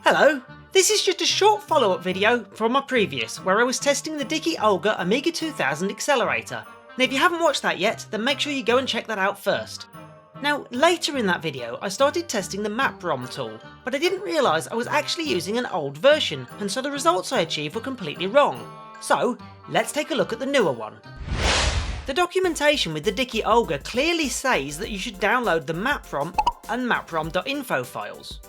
Hello, this is just a short follow-up video from my previous where I was testing the Dicke Olga Amiga 2000 Accelerator. Now if you haven't watched that yet, then make sure you go and check that out first. Now later in that video I started testing the MapROM tool, but I didn't realise I was actually using an old version, and so the results I achieved were completely wrong. So let's take a look at the newer one. The documentation with the Dicke Olga clearly says that you should download the MapROM and MapROM.info files.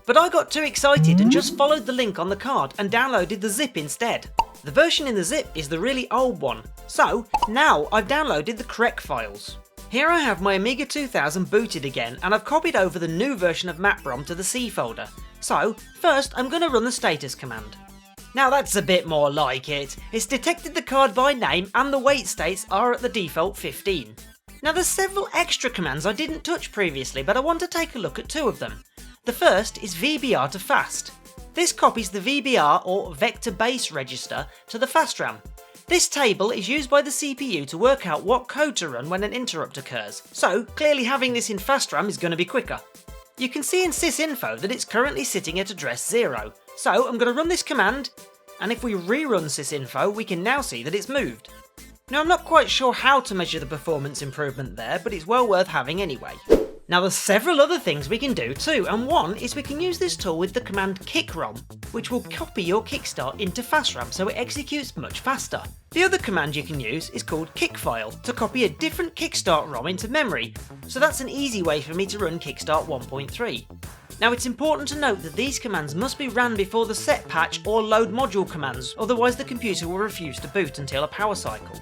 But I got too excited and just followed the link on the card and downloaded the zip instead. The version in the zip is the really old one, so now I've downloaded the correct files. Here I have my Amiga 2000 booted again, and I've copied over the new version of MapROM to the C folder. So first I'm going to run the status command. Now that's a bit more like it. It's detected the card by name and the wait states are at the default 15. Now there's several extra commands I didn't touch previously, but I want to take a look at two of them. The first is VBR to fast. This copies the VBR or vector base register to the fast RAM. This table is used by the CPU to work out what code to run when an interrupt occurs, so clearly having this in fast RAM is going to be quicker. You can see in sysinfo that it's currently sitting at address 0, so I'm going to run this command, and if we rerun sysinfo we can now see that it's moved. Now I'm not quite sure how to measure the performance improvement there, but it's well worth having anyway. Now there's several other things we can do too, and one is we can use this tool with the command kickrom, which will copy your Kickstart into fast RAM so it executes much faster. The other command you can use is called kickfile to copy a different Kickstart ROM into memory, so that's an easy way for me to run Kickstart 1.3. Now it's important to note that these commands must be ran before the set patch or load module commands, otherwise the computer will refuse to boot until a power cycle.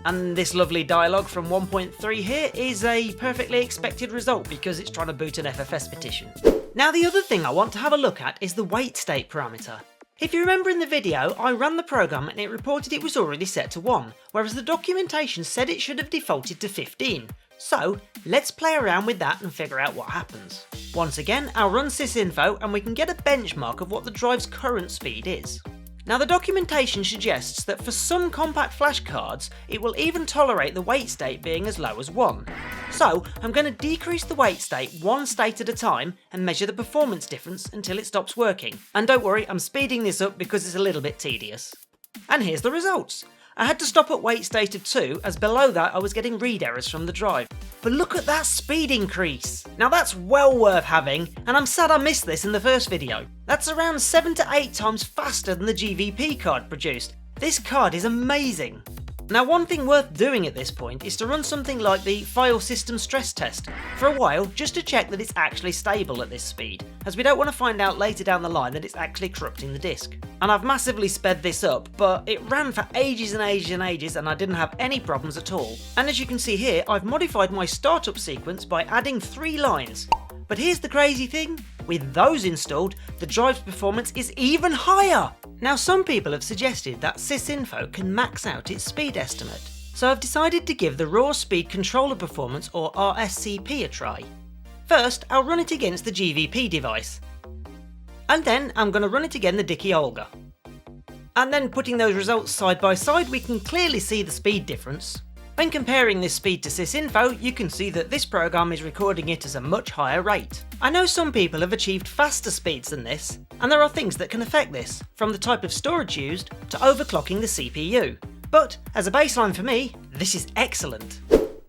And this lovely dialogue from 1.3 here is a perfectly expected result because it's trying to boot an FFS petition. Now the other thing I want to have a look at is the wait state parameter. If you remember in the video, I ran the program and it reported it was already set to 1, whereas the documentation said it should have defaulted to 15. So let's play around with that and figure out what happens. Once again, I'll run sysinfo and we can get a benchmark of what the drive's current speed is. Now the documentation suggests that for some compact flash cards, it will even tolerate the wait state being as low as 1. So I'm going to decrease the wait state one state at a time and measure the performance difference until it stops working. And don't worry, I'm speeding this up because it's a little bit tedious. And here's the results. I had to stop at wait state of 2 as below that I was getting read errors from the drive. But look at that speed increase! Now that's well worth having, and I'm sad I missed this in the first video. That's around 7 to 8 times faster than the GVP card produced. This card is amazing! Now one thing worth doing at this point is to run something like the file system stress test for a while just to check that it's actually stable at this speed, as we don't want to find out later down the line that it's actually corrupting the disk. And I've massively sped this up, but it ran for ages and ages and ages and I didn't have any problems at all. And as you can see here, I've modified my startup sequence by adding 3 lines. But here's the crazy thing, with those installed, the drive's performance is even higher! Now some people have suggested that sysinfo can max out its speed estimate, so I've decided to give the raw speed controller performance or RSCP a try. First I'll run it against the GVP device, and then I'm going to run it again the Dicke Olga. And then putting those results side by side we can clearly see the speed difference. When comparing this speed to sysinfo, you can see that this program is recording it at a much higher rate. I know some people have achieved faster speeds than this, and there are things that can affect this, from the type of storage used to overclocking the CPU. But as a baseline for me, this is excellent.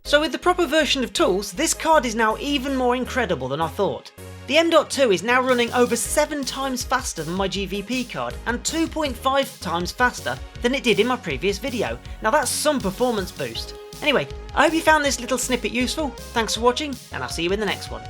So with the proper version of tools, this card is now even more incredible than I thought. The M.2 is now running over 7 times faster than my GVP card and 2.5 times faster than it did in my previous video. Now that's some performance boost. Anyway, I hope you found this little snippet useful, thanks for watching and I'll see you in the next one.